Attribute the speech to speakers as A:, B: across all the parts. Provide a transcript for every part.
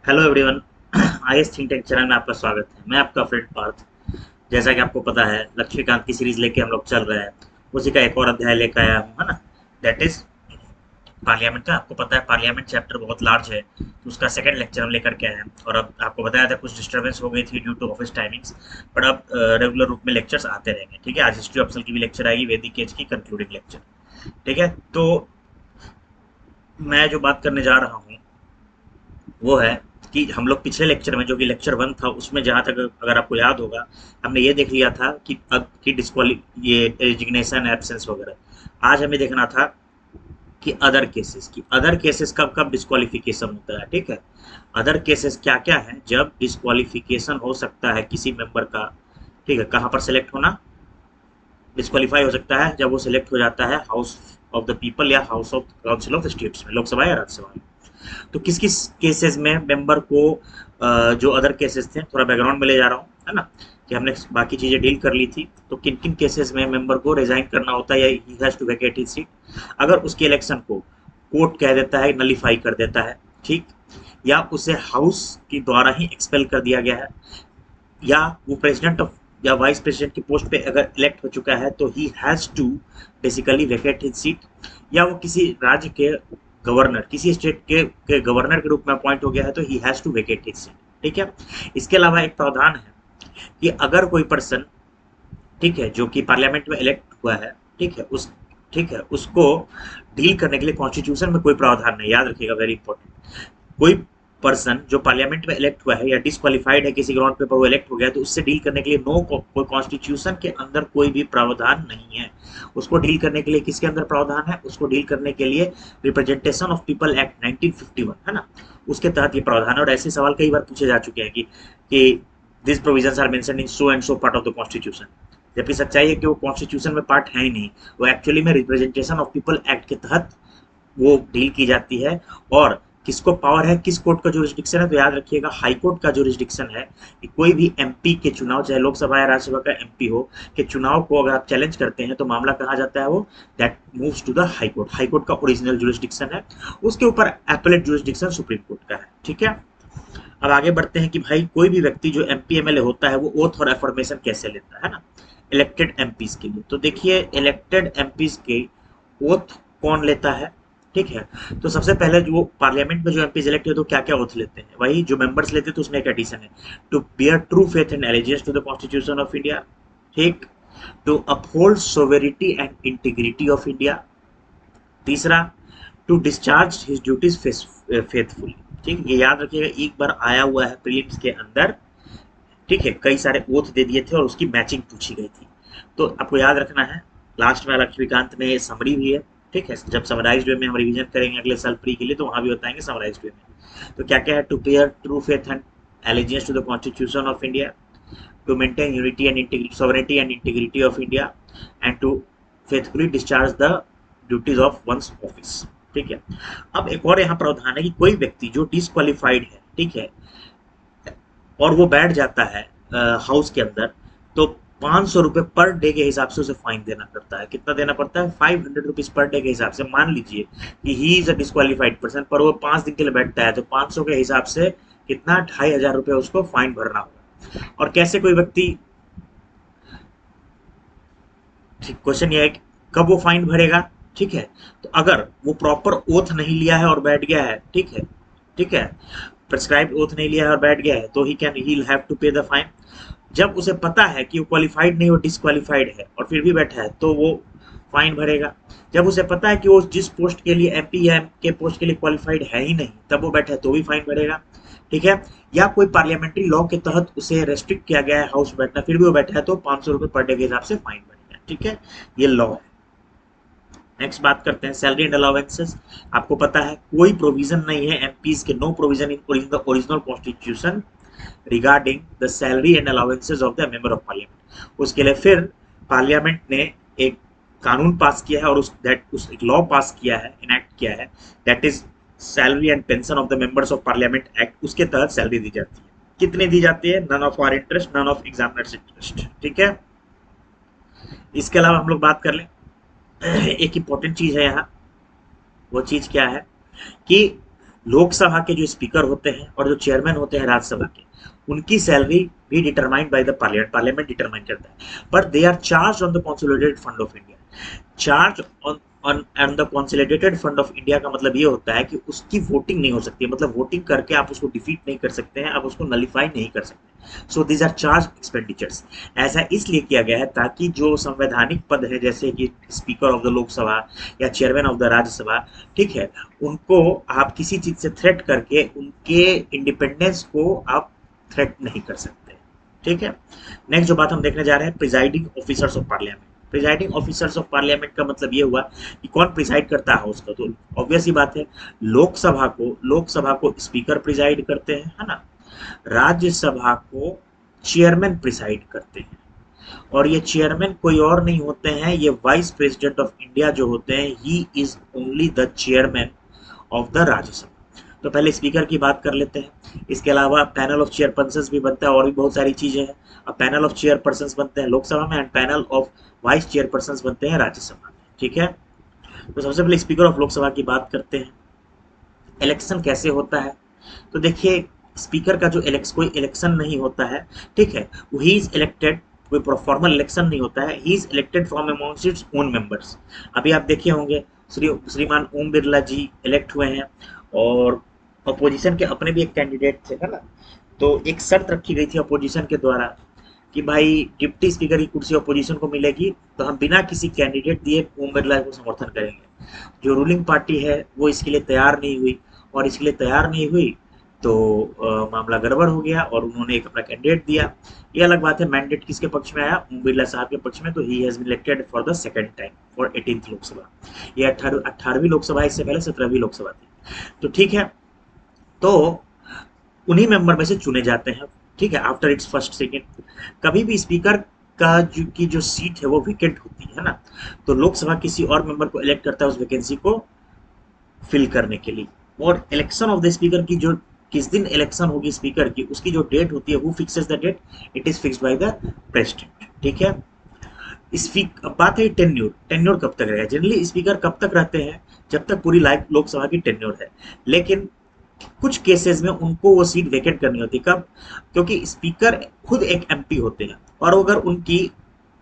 A: Hello everyone. IAS think tank channel में आपका स्वागत है। मैं आपका फ्रेंड पार्थ। जैसा कि आपको पता है, लक्ष्मीकांत की सीरीज लेके हम लोग चल रहे हैं। उसी का एक और अध्याय लेकर आया हूँ, है ना। दैट इज पार्लियामेंट का। आपको पता है पार्लियामेंट चैप्टर बहुत लार्ज है, तो उसका सेकंड लेक्चर हम लेकर के आए हैं। और अब आपको बताया था कुछ डिस्टर्बेंस हो गई थी due to office timings, but अब रेगुलर रूप में लेक्चर्स आते रहेंगे। ठीक है, आज हिस्ट्री ऑप्शनल की भी लेक्चर आएगी, वैदिक एज की कंक्लूडिंग लेक्चर। ठीक है, तो मैं जो बात करने जा रहा हूँ वो है कि हम लोग पिछले लेक्चर में, जो कि लेक्चर 1 था, उसमें जहाँ तक अगर आपको याद होगा, हमने ये देख लिया था कि अब की डिस्क्वाली ये रेजिग्नेशन एब्सेंस वगैरह। आज हमें देखना था कि अदर केसेस कब कब डिस्क्वालिफिकेशन होता है। ठीक है, अदर केसेस क्या क्या है जब डिस्क्वालिफिकेशन हो सकता है किसी मेंबर का। ठीक है, कहाँ पर सेलेक्ट होना डिस्क्वालीफाई हो सकता है? जब वो सिलेक्ट हो जाता है हाउस ऑफ द पीपल या house of council of states में, लोकसभा या राज्यसभा में। तो किस किस केसेस में मेंबर को जो अदर केसेस थे, थोड़ा बैकग्राउंड में ले जा रहा हूँ, है ना, कि हमने बाकी चीजें डील कर ली थी। तो किन किन केसेस में मेंबर को रिजाइन करना होता है या he has to vacate his seat अगर उसके इलेक्शन को कोर्ट कह देता है, नलीफाई कर देता है। ठीक, या उसे हाउस के द्वारा ही एक्सपेल कर दिया गया है, या वो प्रेसिडेंट ऑफ या वाइस प्रेसिडेंट की पोस्ट पे अगर इलेक्ट हो चुका है तो he has to basically vacate his seat, या वो किसी राज्य के गवर्नर, किसी स्टेट के गवर्नर के रूप में अपॉइंट हो गया है तो he has to vacate his seat. ठीक है, इसके अलावा एक प्रावधान है कि अगर कोई पर्सन, ठीक है, जो कि पार्लियामेंट में इलेक्ट हुआ है, ठीक है, उसको डील करने के लिए कॉन्स्टिट्यूशन में कोई प्रावधान नहीं, याद रखिएगा, वेरी इंपॉर्टेंट। कोई पर्सन जो पार्लियामेंट में इलेक्ट हुआ है या डिस्क्वालीफाइड है किसी ग्राउंड पे पर वो इलेक्ट हो गया है, तो उससे डील करने के लिए कोई कॉन्स्टिट्यूशन के अंदर कोई भी प्रावधान नहीं है। उसको डील करने के लिए किसके अंदर प्रावधान है? उसको डील करने के लिए रिप्रेजेंटेशन ऑफ पीपल एक्ट 1951, है ना, उसके तहत ये प्रावधान है। और ऐसे सवाल कई बार पूछे जा चुके हैं कि this provisions are mentioned in so and so part of the constitution, जबकि सच्चाई है कि वो कॉन्स्टिट्यूशन में पार्ट है ही नहीं। वो एक्चुअली में रिप्रेजेंटेशन ऑफ पीपल एक्ट के तहत वो डील की जाती है। और किसको पावर है, किस कोर्ट का जुरिस्डिक्शन है? तो याद रखिएगा, हाई कोर्ट का जुरिस्डिक्शन है कि कोई भी एमपी के चुनाव, चाहे लोकसभा या राज्यसभा का एमपी हो, के चुनाव को अगर आप चैलेंज करते हैं तो मामला कहा जाता है, वो that moves to the high court. High court का ओरिजिनल जुरिस्डिक्शन है, उसके ऊपर एपेलेट जुरिस्डिक्शन सुप्रीम कोर्ट का है। ठीक है, अब आगे बढ़ते हैं कि भाई कोई भी व्यक्ति जो एमपी एमएलए होता है वो ओथ और एफर्मेशन कैसे लेता है ना, इलेक्टेड एमपीज के लिए। तो देखिए, इलेक्टेड एमपीज के ओथ कौन लेता है? ठीक है, तो सबसे पहले जो पार्लियामेंट में जो एमपीज इलेक्ट होते हैं तो क्या क्या ओथ लेते हैं, वही जो मेंबर्स लेते हैं, तो उसमें एक एडिशन है, to bear true faith and allegiance to the constitution of India. ठीक, to uphold sovereignty and integrity of India. तीसरा, to discharge his duties faithfully. ठीक, ये याद रखिएगा, एक बार आया हुआ है प्रीलिम्स के अंदर। ठीक है, कई सारे ओथ दे दिए थे और उसकी मैचिंग पूछी गई थी, तो आपको याद रखना है। लास्ट में लक्ष्मीकांत में समरी भी है। ठीक है, जब समराइज्ड वे में हम रिवीजन करेंगे अगले साल प्री के लिए, तो वहां भी बताएंगे समराइज्ड वे में। तो क्या क्या है? To bear true faith and allegiance to the constitution of India, to maintain unity and integrity, sovereignty and integrity of India, and to faithfully discharge the duties of one's office. ठीक है, अब एक और यहाँ प्रावधान है कि कोई व्यक्ति जो डिसक्वालीफाइड है, ठीक है, और वो बैठ जाता है हाउस के अंदर, तो 500 रुपये पर डे के हिसाब से उसे फाइन देना पड़ता है। कितना देना पड़ता है? 500 रुपीज पर डे के हिसाब से। मान लीजिए कि he is a disqualified person, पर वो 5 दिन के लिए बैठता है, तो 500 के हिसाब से कितना? 2500 रुपये उसको फाइन भरना होगा। और कैसे कोई व्यक्ति, ठीक, क्वेश्चन ये है कि कब वो फाइन भरेगा? ठीक है, तो अगर वो प्रॉपर ओथ नहीं लिया है और बैठ गया है, ठीक है, ठीक है, प्रिस्क्राइब्ड ओथ नहीं लिया है और बैठ गया है, तो ही हैव टू पे द फाइन। जब उसे पता है कि वो क्वालिफाइड नहीं, वो डिसक्वालिफाइड है और फिर भी बैठा है, तो वो फाइन भरेगा। जब उसे पता है कि वो जिस पोस्ट के लिए एमपी या के पोस्ट के लिए क्वालिफाइड है ही नहीं, तब वो बैठा है, तो भी फाइन भरेगा। ठीक है, या कोई पार्लियामेंट्री लॉ के तहत उसे रेस्ट्रिक्ट किया गया है हाउस बैठना, फिर भी वो बैठा है, तो 500 रुपये पर डे के हिसाब से फाइन भरेगा। ठीक है, ये लॉ है। नेक्स्ट बात करते हैं सैलरी एंड अलाउंसेस। आपको पता है कोई प्रोविजन नहीं है एमपीज के, no provision in the original constitution regarding the salary and allowances of the member of parliament. उसके लिए फिर पार्लियामेंट ने एक कानून पास किया है और उस एक लॉ पास किया है, इनैक्ट किया है, that is salary and pension of the members of parliament act. उसके तहत सैलरी दी जाती है। कितनी दी जाती है? None of our interest, none of examiner's interest. ठीक है, इसके अलावा हम लोग बात कर लें, एक इंपॉर्टेंट चीज है यहाँ। वो चीज क्या है कि लोकसभा के जो स्पीकर होते हैं और जो चेयरमैन होते हैं राज्यसभा के, उनकी सैलरी भी determined by the parliament, parliament determine करता है, but they are charge on the consolidated fund of India. Charge on on the consolidated fund of India का मतलब ये होता है कि उसकी वोटिंग नहीं हो सकती, मतलब वोटिंग करके आप उसको डिफीट नहीं कर सकते हैं, आप उसको नलीफाई नहीं कर सकते। So these are charge expenditures. ऐसा इसलिए किया गया है ताकि जो संवैधानिक पद है जैसे कि स्पीकर ऑफ द लोकसभा या चेयरमैन ऑफ द राज्यसभा, ठीक है, उनको आप किसी चीज से थ्रेट करके उनके इंडिपेंडेंस को आप थ्रेट नहीं कर सकते। ठीक है, नेक्स्ट जो बात हम देखने जा रहे हैं, presiding officers of parliament. Presiding officers of parliament का मतलब ये हुआ कि कौन प्रिसाइड करता है उसका, तो ऑब्वियस ही बात है, लोकसभा को स्पीकर प्रिसाइड करते हैं, है ना। राज्यसभा को चेयरमैन प्रिसाइड करते हैं, और ये चेयरमैन कोई और नहीं होते हैं, ये वाइस प्रेसिडेंट ऑफ इंडिया जो होते हैं, he is only the chairman of the Rajya Sabha. तो पहले स्पीकर की बात कर लेते हैं। इसके अलावा पैनल ऑफ चेयरपर्सन्स भी बनता है और भी बहुत सारी चीजें हैं। अब पैनल ऑफ चेयरपर्सन्स बनते हैं लोकसभा में and panel of vice chairpersons बनते हैं राज्यसभा में। ठीक है, तो सबसे पहले स्पीकर ऑफ लोकसभा की बात करते हैं। इलेक्शन कैसे होता है, तो देखिए स्पीकर का जो कोई इलेक्शन नहीं होता है, ठीक है, ही इज इलेक्टेड, कोई फॉर्मल इलेक्शन नहीं होता है, he is elected from amongst its own members. अभी आप देखे होंगे श्रीमान ओम बिरला जी इलेक्ट हुए हैं, और अपोजिशन के अपने भी एक कैंडिडेट थे, है ना। तो एक शर्त रखी गई थी अपोजिशन के द्वारा कि भाई डिप्टी स्पीकर की कुर्सी अपोजिशन को मिलेगी तो हम बिना किसी कैंडिडेट दिए ओम बिरला को समर्थन करेंगे। जो रूलिंग पार्टी है वो इसके लिए तैयार नहीं हुई, और इसके लिए तैयार नहीं हुई तो मामला गड़बड़ हो गया और उन्होंने एक अपना कैंडिडेट दिया। ये अलग बात है, मैंडेट किसके पक्ष में आया, ओम बिरला साहब के पक्ष में, तो he has been elected for the second time for 18th Lok Sabha. ये 18वीं लोकसभा, इससे पहले 17वीं लोकसभा थी। तो ठीक है, तो उन्हीं मेंबर में से चुने जाते हैं, ठीक है, आफ्टर इट्स फर्स्ट सेकंड। कभी भी स्पीकर का जो सीट है वो वेकेंट होती है ना, तो लोकसभा किसी और मेंबर को इलेक्ट करता है उस वैकेंसी को फिल करने के लिए। और इलेक्शन ऑफ द स्पीकर की जो किस दिन इलेक्शन होगी स्पीकर की, उसकी जो डेट होती है, who fixes the date, it is fixed by the president. ठीक है, बात है टेन्योर, टेन्योर कब तक रहेगा। जनरली स्पीकर कब तक रहते हैं, जब तक पूरी लाइफ लोकसभा की टेन्योर है, लेकिन कुछ केसेस में उनको वो सीट वेकेंट करनी होती है। कब, क्योंकि स्पीकर खुद एक एमपी होते हैं, और अगर उनकी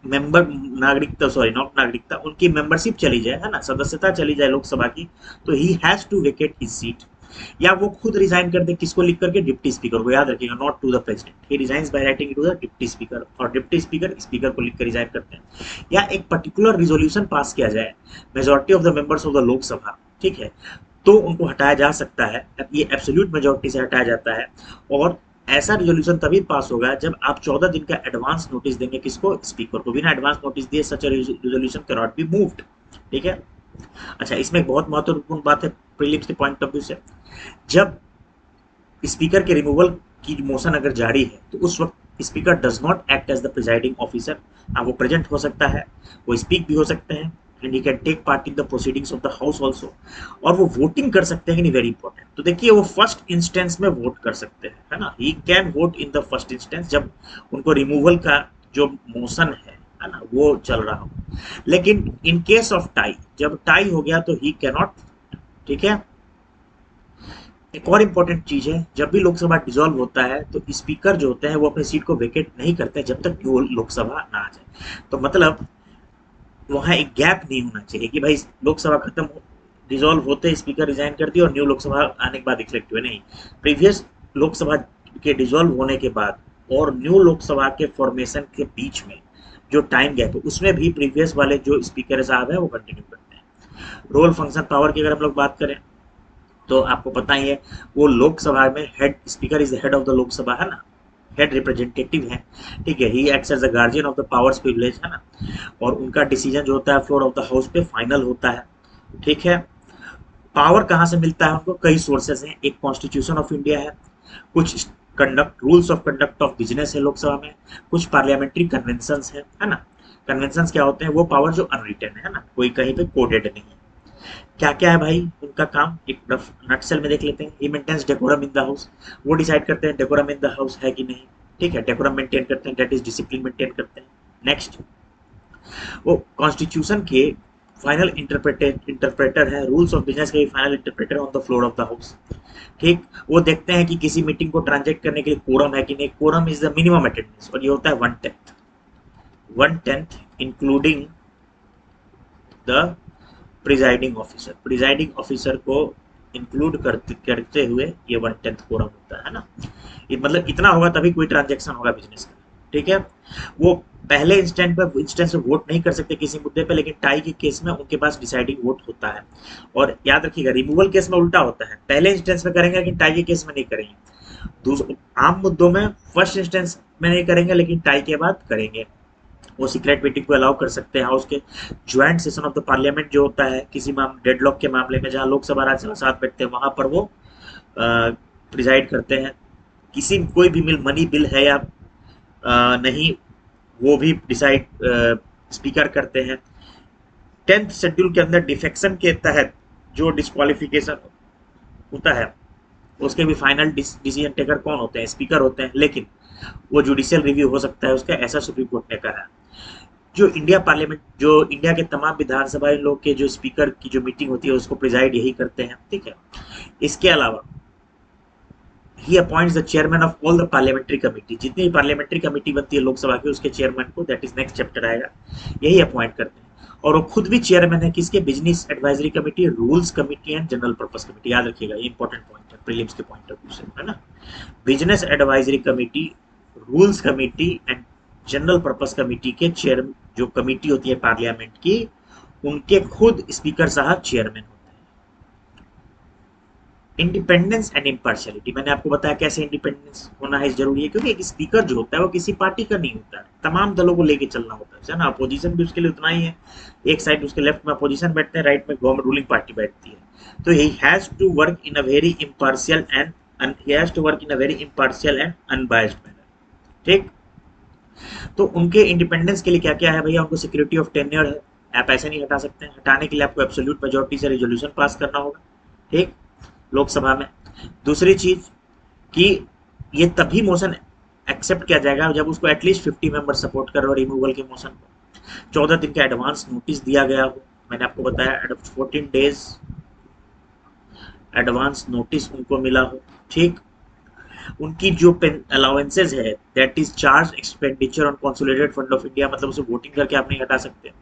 A: मेंबर नागरिकता, सॉरी नॉट नागरिकता, उनकी मेंबरशिप चली जाए, है ना, सदस्यता चली जाए लोकसभा की, तो he has to vacate his seat, या वो खुद रिजाइन कर दे, किसको लिख करके, डिप्टी स्पीकर को। याद रखिएगा, not to the president, he resigns by writing to the deputy speaker, और डिप्टी स्पीकर स्पीकर को लिख कर रिजाइन करते हैं। या एक पर्टिकुलर रिजोल्यूशन पास किया जाए majority of the members of the Lok Sabha, ठीक है, तो उनको हटाया जा सकता है, ये एब्सोल्यूट मेजॉरिटी से हटाया जाता है। और ऐसा रिजोल्यूशन तभी पास होगा जब आप 14 दिन का एडवांस नोटिस देंगे, किसको, स्पीकर को। बिना एडवांस नोटिस दिए such resolution can not be moved. ठीक है, अच्छा, इसमें एक बहुत महत्वपूर्ण बात है प्रीलिम्स के पॉइंट ऑफ व्यू से, जब स्पीकर के रिमूवल की मोशन अगर जारी है तो उस वक्त speaker does not act as the presiding officer. वो प्रेजेंट हो सकता है, वो स्पीक भी हो सकते हैं, and he can take part in the proceedings of the house also, और वो वोटिंग कर सकते हैं, वेरी इंपॉर्टेंट। तो देखिए वो फर्स्ट इंस्टेंस में वोट कर सकते हैं, है ना, he can vote in the first instance, जब उनको रिमूवल का जो मोशन है ना, वो चल रहा हो। लेकिन इन केस ऑफ टाई, जब टाई हो गया तो ही कैन नॉट। ठीक है, एक और इम्पोर्टेंट चीज है, जब भी लोकसभा डिसॉल्व होता है तो स्पीकर जो होते हैं वो अपनी सीट को वेकेट नहीं करते जब तक वो लोकसभा ना आ जाए। तो मतलब वहां एक गैप नहीं होना चाहिए कि भाई लोकसभा खत्म डिसॉल्व होते स्पीकर रिजाइन कर दिया और न्यू लोकसभा आने के बाद इलेक्ट हुए, नहीं। प्रीवियस लोकसभा के डिसॉल्व होने के बाद और न्यू लोकसभा के फॉर्मेशन के बीच में जो टाइम गैप है, उसमें भी प्रीवियस वाले जो स्पीकर साहब है वो कंटिन्यू करते हैं। रोल फंक्शन पावर की अगर हम लोग बात करें तो आपको पता ही है, वो लोकसभा में head, speaker is the head of the Lok Sabha, है ना, हेड रिप्रेजेंटेटिव है। ठीक है, he acts as the guardian of the powers privilege, है ना, और उनका डिसीजन जो होता है फ्लोर ऑफ द हाउस पे फाइनल होता है। ठीक है, पावर कहाँ से मिलता है उनको, कई सोर्सेस हैं। एक कॉन्स्टिट्यूशन ऑफ इंडिया है, कुछ conduct rules of conduct of business है लोकसभा में, कुछ पार्लियामेंट्री कन्वेंशंस है ना। कन्वेंशंस क्या होते हैं, वो पावर जो अनरिटन है ना, कोई कहीं पे कोडेड नहीं है। क्या क्या है भाई उनका काम, एक नटसेल में देख लेते हैं। He maintains decorum in the house, वो डिसाइड करते हैं डेकोरम इन द हाउस है कि नहीं। ठीक है, डेकोरम मेंटेन करते हैं, दैट इज डिसिप्लिन मेंटेन करते हैं। नेक्स्ट, वो कॉन्स्टिट्यूशन के फाइनल इंटरप्रेटर है, रूल्स ऑफ बिजनेस के final interpreter on the floor of the house. ठीक, वो देखते हैं कि किसी मीटिंग को ट्रांजेक्ट करने के लिए कोरम है कि नहीं, quorum is the minimum attendance, और ये होता है 1/10, 1/10 including the presiding officer, presiding officer को इंक्लूड करते करते हुए ये 1/10 कोरम होता है ना। ये मतलब इतना होगा तभी कोई ट्रांजेक्शन होगा बिजनेस का, ठीक है। वो पहले इंस्टेंस में वोट नहीं कर सकते किसी मुद्दे पे, लेकिन टाई के केस में उनके पास डिसाइडिंग वोट होता है। और याद रखिएगा रिमूवल केस में उल्टा होता है, पहले इंस्टेंस में करेंगे लेकिन टाई के केस में नहीं करेंगे। आम मुद्दों में फर्स्ट इंस्टेंस में नहीं करेंगे लेकिन टाई के बाद करेंगे। वो सीक्रेट मीटिंग को अलाउ कर सकते हैं हाउस के। Joint session of the parliament जो होता है किसी डेडलॉक के मामले में, जहां लोकसभा राज्यसभा साथ बैठते हैं, वहां पर वो प्रिजाइड करते हैं। किसी कोई भी मनी बिल है या नहीं, वो भी डिसाइड स्पीकर करते हैं। 10th शेड्यूल के अंदर डिफेक्शन के तहत जो डिस्क्वालिफिकेशन होता है उसके भी फाइनल डिसीजन टेकर कौन होते हैं, स्पीकर होते हैं, लेकिन वो जुडिशियल रिव्यू हो सकता है उसका, ऐसा सुप्रीम कोर्ट ने कहा है। जो इंडिया पार्लियामेंट, जो इंडिया के तमाम विधानसभा लोग के जो स्पीकर की जो मीटिंग होती है उसको प्रिजाइड यही करते हैं, ठीक है। इसके अलावा he appoints the chairman of all the parliamentary committee, जितनी भी पार्लियामेंट्री कमेटी बनती है लोकसभा की उसके चेयरमैन को, दैट इज नेक्स्ट चैप्टर आएगा, यही अपॉइंट करते हैं। और वो खुद भी चेयरमैन है किसके, business advisory committee, rules committee and general purpose committee. याद रखिएगा ये इंपॉर्टेंट पॉइंट है प्रीलिम्स के पॉइंट ऑफ व्यू से, है ना। Business advisory committee, rules committee and general purpose committee के चेयर जो कमेटी होती है पार्लियामेंट की, उनके खुद स्पीकर साहब चेयरमैन होते हैं। इंडिपेंडेंस एंड इम्पार्शियलिटी, मैंने आपको बताया कैसे इंडिपेंडेंस होना है जरूरी है, क्योंकि एक स्पीकर जो होता है वो किसी पार्टी का नहीं होता है, तमाम दलों को लेके चलना होता है ना। अपोजिशन भी उसके लिए उतना ही है, एक साइड उसके लेफ्ट में अपोजिशन बैठते हैं, राइट में गवर्नमेंट रूलिंग पार्टी बैठती है। तो he has to work in a very impartial and unbiased manner, ठीक। तो उनके इंडिपेंडेंस के लिए क्या क्या है भैया, उनको सिक्योरिटी ऑफ टेन्योर है, आप ऐसे नहीं हटा सकते हैं। हटाने के लिए आपको एब्सोल्यूट मेजोरिटी से रेजोल्यूशन पास करना होगा, ठीक, लोकसभा में। दूसरी चीज कि ये तभी मोशन एक्सेप्ट किया जाएगा जब उसको एटलीस्ट 50 मेंबर सपोर्ट कर रहे हो रिमूवल के मोशन को। 14 दिन का एडवांस नोटिस दिया गया हो, मैंने आपको बताया 14 डेज एडवांस नोटिस उनको मिला हो, ठीक। उनकी जो अलाउंसेज है that is charge expenditure on consolidated fund of India, मतलब उसे वोटिंग करके आप नहीं हटा सकते,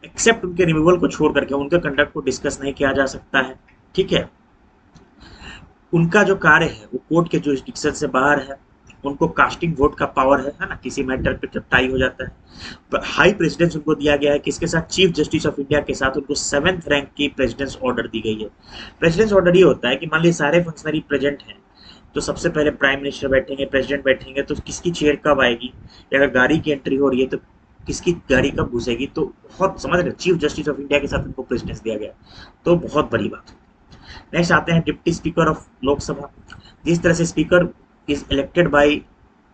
A: एक्सेप्ट उनके रिमूवल को छोड़ करके उनके कंडक्ट को डिस्कस नहीं किया जा सकता है, ठीक है। उनका जो कार्य है वो कोर्ट के जुरिस्डिक्शन से बाहर है, उनको कास्टिंग वोट का पावर है ना, किसी मैटर पे जब टाई हो जाता है। हाई प्रेसिडेंस उनको दिया गया है, किसके साथ, चीफ जस्टिस ऑफ इंडिया के साथ उनको 7th रैंक की प्रेसिडेंस ऑर्डर दी गई है। प्रेसिडेंस ऑर्डर ये होता है कि मान लीजिए सारे फंक्शनरी प्रेजेंट हैं, तो सबसे पहले प्राइम मिनिस्टर बैठेंगे, प्रेसिडेंट बैठेंगे, तो किसकी चेयर कब आएगी, या अगर गाड़ी की एंट्री हो रही है तो किसकी गाड़ी कब घुसेगी, तो बहुत समझ रहे, चीफ जस्टिस ऑफ इंडिया के साथ उनको प्रेसिडेंस दिया गया, तो बहुत बड़ी बात है। नेक्स्ट आते हैं डिप्टी स्पीकर ऑफ लोकसभा। जिस तरह से speaker is elected by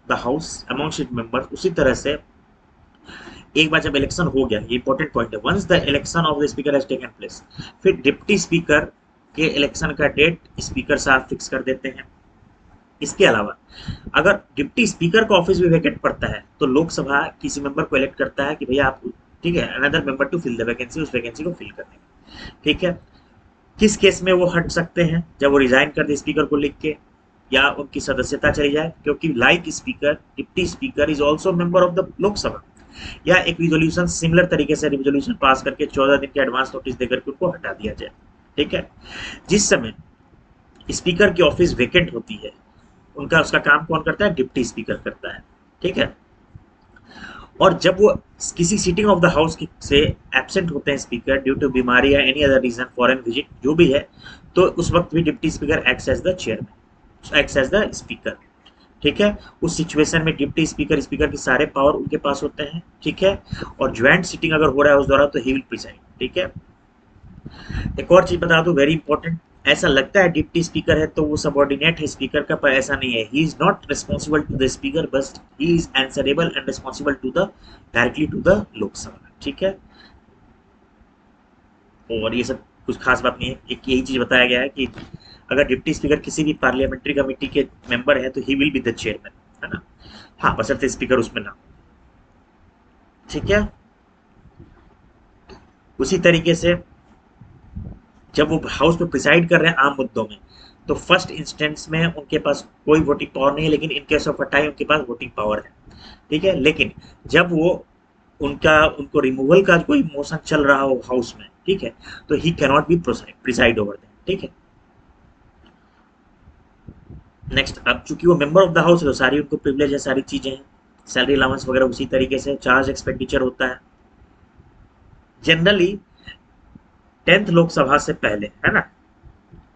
A: the house amongst its members, उसी तरह से एक बार जब इलेक्शन हो गया, ये इंपॉर्टेंट पॉइंट है, once the election of the speaker has taken place, फिर डिप्टी स्पीकर के इलेक्शन का डेट स्पीकर साहब फिक्स कर देते हैं। इसके अलावा अगर डिप्टी स्पीकर का ऑफिस भी वैकेंट पड़ता है तो लोकसभा किसी मेंबर को इलेक्ट करता है कि भैया आप, ठीक है, another member to fill the vacancy, उस वैकेंसी को फिल करने का, ठीक है। किस केस में वो हट सकते हैं, जब वो रिजाइन कर दे स्पीकर को लिख के, या उनकी सदस्यता चली जाए, क्योंकि like speaker deputy speaker is also member of the Lok Sabha, या एक रिजोल्यूशन सिमिलर तरीके से रिजोल्यूशन पास करके 14 दिन के एडवांस नोटिस देकर के उनको हटा दिया जाए, ठीक है। जिस समय स्पीकर की ऑफिस वेकेंट होती है, उनका उसका काम कौन करता है, डिप्टी स्पीकर करता है, ठीक है। और जब वो किसी सीटिंग ऑफ द हाउस से एब्सेंट होते हैं स्पीकर ड्यू टू बीमारी या any other reason, foreign visit जो भी है, तो उस वक्त भी deputy speaker acts as the chairman, acts as the speaker, ठीक है। उस सिचुएशन में डिप्टी स्पीकर, स्पीकर के सारे पावर उनके पास होते हैं, ठीक है। और ज्वाइंट सीटिंग अगर हो रहा है उस दौरान तो ही विल प्रिसाइड, ठीक है। एक और चीज बता दूं वेरी इंपॉर्टेंट, ऐसा लगता है डिप्टी स्पीकर है तो वो सबऑर्डिनेट है स्पीकर का, पर ऐसा नहीं है। He is not responsible to the speaker, बस he is answerable and responsible to the directly to the Lok Sabha, ठीक है। और ये सब कुछ खास बात नहीं है, एक यही चीज बताया गया है कि अगर डिप्टी स्पीकर किसी भी पार्लियामेंट्री कमेटी के मेंबर है तो he will be the chairman, है ना। हाँ, बशर्ते स्पीकर उसमें ना, ठीक है। उसी तरीके से जब वो हाउस में प्रिसाइड कर रहे हैं आम मुद्दों में, तो फर्स्ट इंस्टेंस में उनके पास कोई वोटिंग पावर नहीं है, लेकिन in case of a tie उनके पास वोटिंग पावर है, ठीक है। लेकिन जब वो उनको रिमूवल का कोई मोशन चल रहा हो हाउस में, ठीक है, तो he can not B preside over them, ठीक है। नेक्स्ट, अब चूंकि वो मेंबर ऑफ द हाउस है तो सारी उनको प्रिविलेज है, सारी चीजें हैं, सैलरी अलाउंस वगैरह उसी तरीके से, चार्ज एक्सपेंडिचर होता है जनरली 10th लोकसभा से पहले, है ना।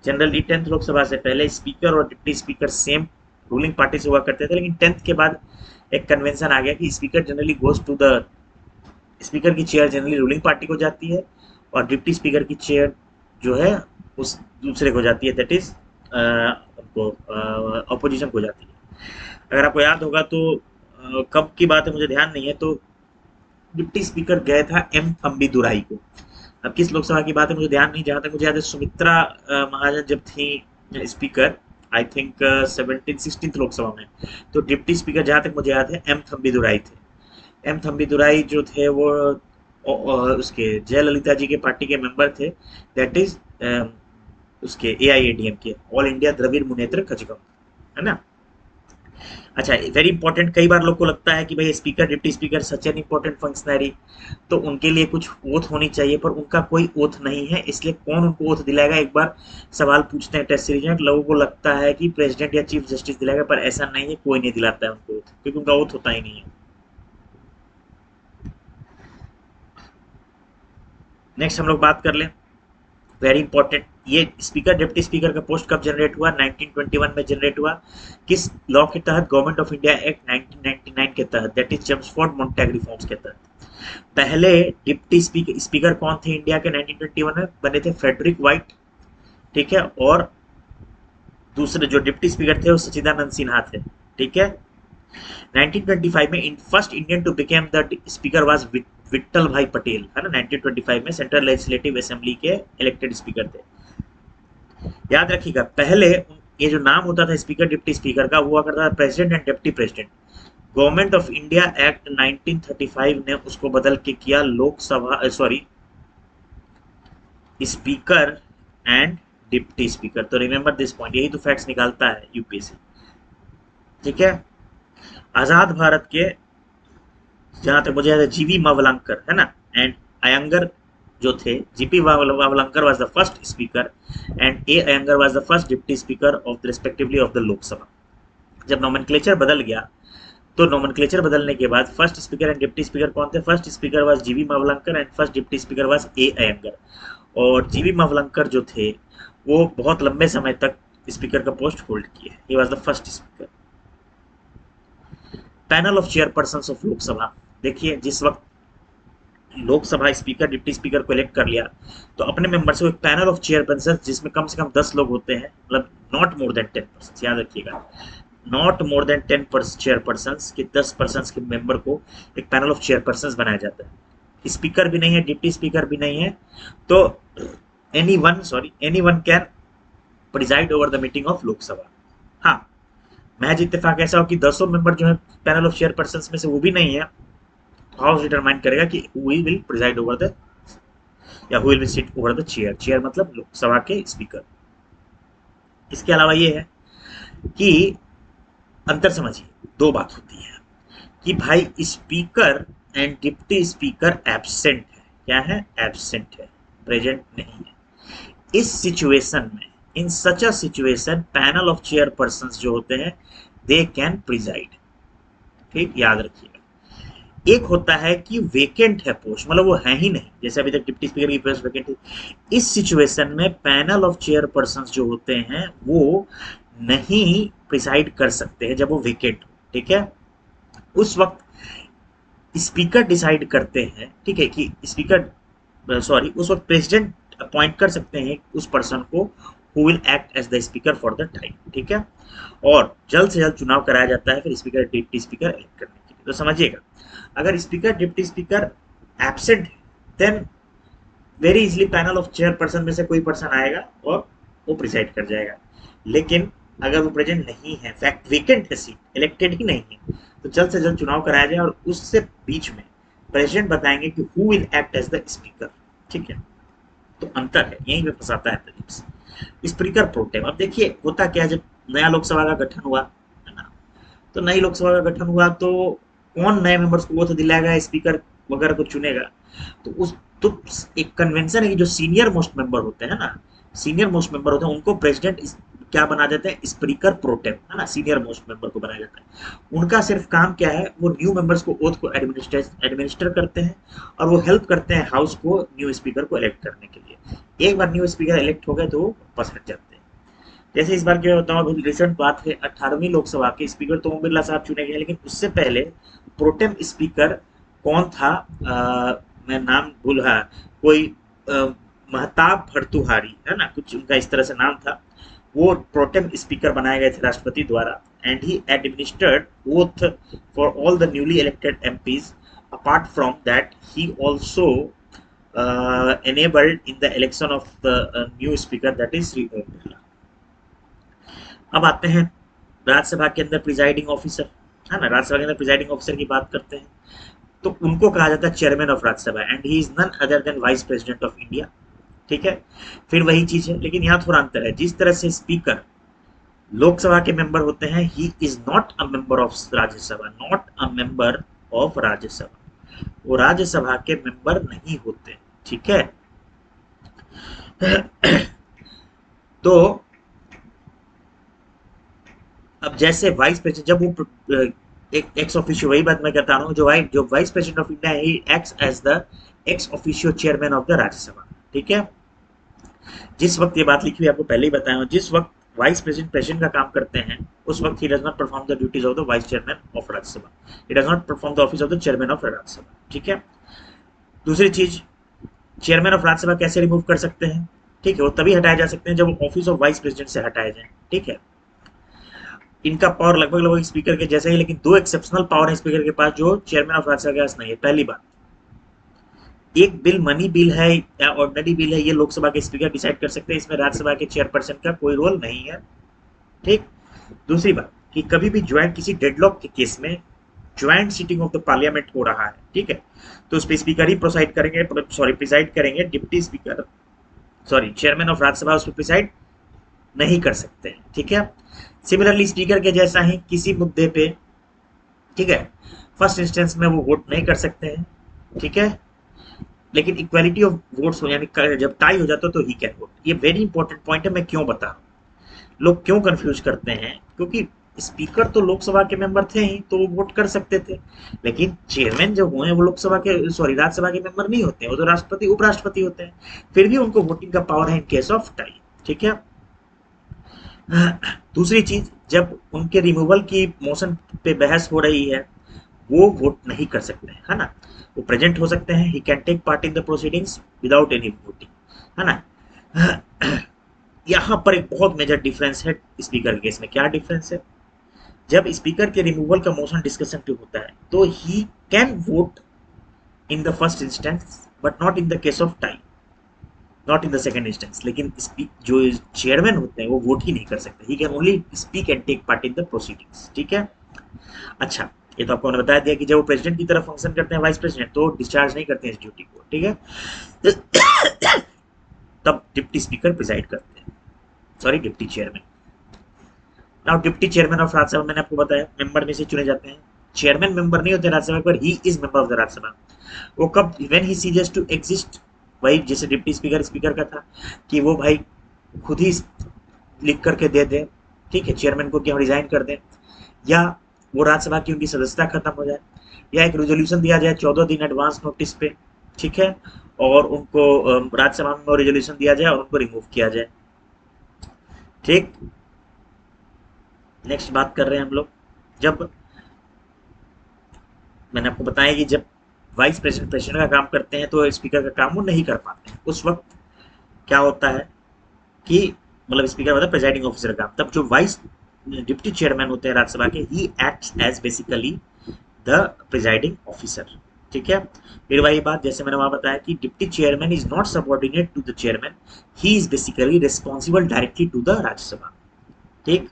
A: जनरली 10th लोकसभा से पहले स्पीकर और deputy speaker same ruling party से हुआ करते थे, लेकिन 10th के बाद एक कन्वेंशन आ गया कि speaker generally goes to the speaker की चेयर जनरली रूलिंग पार्टी को जाती है और डिप्टी स्पीकर की चेयर जो है उस दूसरे को जाती है, दैट इज अपोजिशन को जाती है। अगर आपको याद होगा तो कब की बात है मुझे ध्यान नहीं है, तो डिप्टी स्पीकर गए था एम थम्बी दुराई को। अब किस लोकसभा की बात है मुझे ध्यान नहीं, जहां तक मुझे याद है सुमित्रा महाजन जब थी speaker, I think 16th Lok Sabha में, तो डिप्टी स्पीकर जहां तक मुझे याद है एम थम्बी दुराई थे। एम थम्बी दुराई जो थे वो उसके जयललिता जी के पार्टी के मेंबर थे, दैट इज उसके एआईएडीएम के, ऑल इंडिया द्रविड़ मुनेत्र कजगम, है ना। अच्छा, वेरी इंपॉर्टेंट, कई बार लोग को लगता है कि भाई speaker deputy speaker such an important functionary, तो उनके लिए कुछ ओथ होनी चाहिए, पर उनका कोई ओथ नहीं है, इसलिए कौन उनको ओथ दिलाएगा। एक बार सवाल पूछते हैं टेस्ट सीरीज में, लोगों को लगता है कि प्रेसिडेंट या चीफ जस्टिस दिलाएगा, पर ऐसा नहीं है, कोई नहीं दिलाता है उनको ओथ, क्योंकि उनका ओथ होता ही नहीं है। नेक्स्ट हम लोग बात कर लें, वेरी इंपॉर्टेंट, ये स्पीकर डिप्टी स्पीकर का पोस्ट कब जनरेट हुआ, 1921 में जनरेट हुआ। किस लॉ के तहत, गवर्नमेंट ऑफ इंडिया एक्ट 1999 के तहत, that is Chelmsford Montag reforms के तहत। पहले डिप्टी स्पीकर कौन थे इंडिया के 1921 में, बने थे फ्रेडरिक व्हाइट, ठीक है, और दूसरे जो डिप्टी स्पीकर थे वो सचिदानंद सिन्हा थे, ठीक है। 1925 में first Indian to become the speaker was Vitthal bhai Patel, है ना। 1925 में सेंट्रल लेजिस्लेटिव असेंबली के इलेक्टेड स्पीकर थे। याद रखिएगा, पहले ये जो नाम होता था स्पीकर डिप्टी स्पीकर का, हुआ करता था president and deputy president. Government of India act 1935 ने उसको बदल के किया Lok Sabha speaker and deputy speaker. तो रिमेंबर दिस पॉइंट, यही तो फैक्ट्स निकालता है यूपीएससी, ठीक है। आजाद भारत के, जहां तक मुझे याद है, जीवी मावलंकर, है ना, एंड अयंगर जो थे, GP Mavalankar was the first speaker and A Ayyangar was the first deputy speaker of the respectively of the Lok Sabha. जब नोमेनक्लेचर बदल गया, तो नोमेनक्लेचर बदलने के बाद first speaker and deputy speaker कौन थे, first speaker was GV Mavalankar and first deputy speaker was A Ayyangar. और जीवी मावलंकर जो थे वो बहुत लंबे समय तक स्पीकर का पोस्ट होल्ड किए, he was the first speaker. Panel of chairpersons of Lok Sabha, देखिए जिस वक्त लोकसभा स्पीकर डिप्टी स्पीकर को इलेक्ट कर लिया, तो अपने मेंबर से एक पैनल ऑफ चेयरपर्सन जिसमें कम से कम 10 लोग होते हैं, मतलब नॉट मोर देन 10%, याद रखिएगा, नॉट मोर देन 10 चेयरपर्सन के 10% के मेंबर को एक पैनल ऑफ चेयरपर्सन बनाया जाता है। स्पीकर भी नहीं है, डिप्टी स्पीकर भी नहीं है, तो any one can preside over the meeting of Lok Sabha. हाँ, महज इत्तेफाक ऐसा हो कि 10 मेंबर जो है पैनल ऑफ चेयरपर्सन में से वो भी नहीं है, हाउस डिटरमाइन करेगा कि who will preside over the, या who will sit over the chair, chair मतलब लोकसभा के स्पीकर। इसके अलावा ये है कि अंतर समझिए, दो बात होती है कि भाई speaker and deputy speaker absent है, क्या है, एब्सेंट है, प्रेजेंट नहीं है। इस सिचुएशन में, in such a situation, panel of chairpersons जो होते हैं दे कैन प्रिजाइड, ठीक, याद रखिएगा। एक होता है कि वेकेंट है पोस्ट, मतलब वो है ही नहीं, जैसे अभी तक डिप्टी स्पीकर की पोस्ट वेकेंट थी। इस सिचुएशन में पैनल ऑफ चेयरपर्सन्स जो होते हैं वो नहीं प्रिसाइड कर सकते हैं जब वो वेकेंट हो, ठीक है। उस वक्त स्पीकर डिसाइड करते हैं, ठीक है, कि उस वक्त प्रेसिडेंट अपॉइंट कर सकते हैं उस पर्सन को who will act as the speaker for the time, ठीक है। और जल्द से जल्द चुनाव कराया जाता है फिर स्पीकर डिप्टी स्पीकर इलेक्ट करने के लिए। तो समझिएगा, अगर स्पीकर डिप्टी स्पीकर एब्सेंट है, then very easily panel of chairperson में से कोई पर्सन आएगा और वो प्रिसाइड कर जाएगा। लेकिन अगर वो प्रेजेंट नहीं है, फैक्ट वेकेंट है सीट, इलेक्टेड ही नहीं है, तो जल्द से जल्द चुनाव कराया जाए और उससे बीच में प्रेसिडेंट बताएंगे कि who will act as the speaker, ठीक है। तो अंतर है, यहीं पे फंसाता है प्रदीप। स्पीकर प्रोटेम, अब देखिए होता क्या है, जब नया लोकसभा का गठन हुआ है ना, तो नई लोकसभा का गठन हुआ तो कौन नए मेंबर्स को वोट दिलाएगा, स्पीकर वगैरह को चुनेगा। तो उस तो एक कन्वेंशन है कि जो सीनियर मोस्ट मेंबर होते हैं ना, सीनियर मोस्ट मेंबर होते हैं उनको प्रेसिडेंट क्या बना देते हैं, स्पीकर प्रोटेम, है ना, सीनियर मोस्ट मेंबर को बनाया जाता है। उनका सिर्फ काम क्या है, वो न्यू मेंबर्स को ओथ को एडमिनिस्टर करते हैं और वो हेल्प करते हैं हाउस को न्यू स्पीकर को इलेक्ट करने के लिए। एक बार न्यू स्पीकर इलेक्ट हो गए तो वो वापस हट जाते हैं। जैसे इस बार क्या होता है, अभी रिसेंट बात है, 18वीं लोकसभा के स्पीकर तो ओम बिरला साहब चुने गए, लेकिन उससे पहले प्रोटेम स्पीकर कौन था, मैं नाम भूल रहा, कोई अ, महताब भर्तुहारी, है ना, कुछ उनका इस तरह से नाम था। वो प्रोटेम स्पीकर बनाए गए थे राष्ट्रपति द्वारा, and he administered oath for all the newly elected MPs. Apart from that he also enabled in the election of the new speaker, that is Sri Om Birla। अब आते हैं राज्यसभा के अंदर प्रिजाइडिंग ऑफिसर, है ना, राज्यसभा के अंदर प्रिजाइडिंग ऑफिसर की बात करते हैं तो उनको कहा जाता है chairman of Rajya Sabha, and he is none other than vice president of India. ठीक है, फिर वही चीज है, लेकिन यहाँ थोड़ा अंतर है। जिस तरह से स्पीकर लोकसभा के मेंबर होते हैं, ही is not a member of Rajya Sabha, not a member of Rajya Sabha, वो राज्यसभा के मेंबर नहीं होते। ठीक है तो अब जैसे वाइस प्रेसिडेंट, जब वो एक एक्स ऑफिशियो, वही बात मैं कहता हूँ, जो vice president of India he acts as the ex officio chairman of the Rajya Sabha. ठीक है, जिस वक्त ये बात लिखी हुई आपको पहले ही बताया हूँ, जिस वक्त वाइस प्रेसिडेंट प्रेसिडेंट का काम करते हैं उस वक्त he does not perform the duties of the vice chairman of Rajya Sabha, he does not perform the office of the chairman of Rajya Sabha. ठीक है, दूसरी चीज, चेयरमैन ऑफ राज्यसभा कैसे रिमूव कर सकते हैं, ठीक है, वो तभी हटाए जा सकते हैं जब वो ऑफिस ऑफ वाइस प्रेसिडेंट से हटाए जाए। ठीक है, इनका पावर लगभग लगभग स्पीकर के जैसा ही, लेकिन दो एक्सेप्शनल पावर है स्पीकर के पास जो चेयरमैन ऑफ राज्यसभा के पास नहीं है। पहली बात, एक बिल मनी बिल है या ऑर्डिनरी बिल है, ये लोकसभा के स्पीकर डिसाइड कर सकते हैं, इसमें राज्यसभा के चेयरपर्सन का कोई रोल नहीं है। ठीक, दूसरी बात कि कभी भी ज्वाइंट किसी डेडलॉक के केस में joint sitting of the parliament हो रहा है, ठीक है, तो उस पर स्पीकर ही प्रिसाइड करेंगे, deputy speaker chairman of Rajya Sabha उस पर प्रिसाइड नहीं कर सकते हैं। ठीक है, सिमिलरली स्पीकर के जैसा ही किसी मुद्दे पे, ठीक है, फर्स्ट इंस्टेंस में वो वोट नहीं कर सकते हैं। ठीक है, लेकिन इक्वालिटी ऑफ वोट्स हो, यानी जब टाई हो जाता है तो ही कैन वोट। ये वेरी इंपॉर्टेंट पॉइंट है, मैं क्यों बता रहा हूँ, लोग क्यों कंफ्यूज करते हैं, क्योंकि स्पीकर तो लोकसभा के मेंबर थे ही तो वो वोट कर सकते थे, लेकिन चेयरमैन जो हुए वो लोकसभा के राज्यसभा के मेंबर नहीं होते, वो तो राष्ट्रपति उपराष्ट्रपति होते हैं, फिर भी उनको वोटिंग का पावर है इन केस ऑफ टाई। ठीक है, दूसरी चीज, जब उनके रिमूवल की मोशन पे बहस हो रही है वो वोट नहीं कर सकते हैं, है ना, वो प्रेजेंट हो सकते हैं, he can take part in the proceedings without any voting, है ना। यहाँ पर एक बहुत मेजर डिफरेंस है स्पीकर के केस में। क्या डिफरेंस है, जब स्पीकर के रिमूवल का मोशन डिस्कशन पे होता है तो he can vote in the first instance but not in the case of tie, not in the second instance, लेकिन जो चेयरमैन होते हैं वो वोट ही नहीं कर सकते, he can only speak and take part in the proceedings. ठीक है, अच्छा, ये तो आपको मैंने बता दिया कि जब वो प्रेसिडेंट की तरह फंक्शन करते हैं वाइस प्रेसिडेंट, तो डिस्चार्ज नहीं करते हैं इस ड्यूटी को। ठीक है, तब डिप्टी स्पीकर प्रिसाइड करते हैं, deputy chairman. Now deputy chairman of Rajya Sabha, मैंने आपको बताया मेंबर में से चुने जाते हैं, चेयरमैन मेंबर नहीं होते राज्यसभा पर, he is member of the Rajya Sabha. वो कब, when he ceases to exist, वही जैसे डिप्टी स्पीकर का था कि वो भाई खुद ही लिख करके दे दे, ठीक है, चेयरमैन को कि हम रिजाइन कर दें, या वो राज्यसभा की उनकी सदस्यता खत्म हो जाए, या एक रेजोल्यूशन दिया जाए 14 दिन एडवांस नोटिस पे, ठीक है, और उनको राज्यसभा में रेजोल्यूशन दिया जाए और उनको रिमूव किया जाए। ठीक, नेक्स्ट बात कर रहे हैं हम लोग, जब मैंने आपको बताया कि जब वाइस प्रेसिडेंट का काम करते हैं तो स्पीकर का काम वो नहीं कर पाते हैं, उस वक्त क्या होता है कि मतलब स्पीकर होता है प्रेजाइडिंग ऑफिसर का, तब जो वाइस डिप्टी चेयरमैन होते हैं राज्यसभा के, he acts as basically the presiding officer. ठीक है, फिर वही बात जैसे मैंने वहां बताया कि deputy chairman is not subordinate to the chairman, he is basically responsible directly to the Rajya Sabha. ठीक,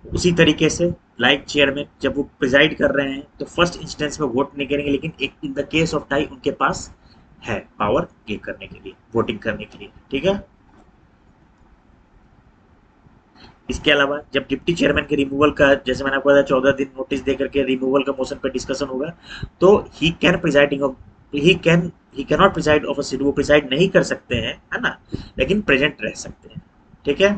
A: उसी तरीके से लाइक चेयरमैन जब वो प्रिजाइड कर रहे हैं तो फर्स्ट इंस्टेंस में वोट नहीं करेंगे, लेकिन एक in the case of tie उनके पास है पावर ये करने के लिए, वोटिंग करने के लिए, ठीक है। इसके अलावा जब डिप्टी चेयरमैन के रिमूवल का, जैसे मैंने आपको बताया 14 दिन नोटिस देकर के रिमूवल का मोशन पे डिस्कशन होगा, तो he can presiding of he can not preside of a city, वो प्रिजाइड नहीं कर सकते हैं, है ना, लेकिन प्रेजेंट रह सकते हैं, ठीक है।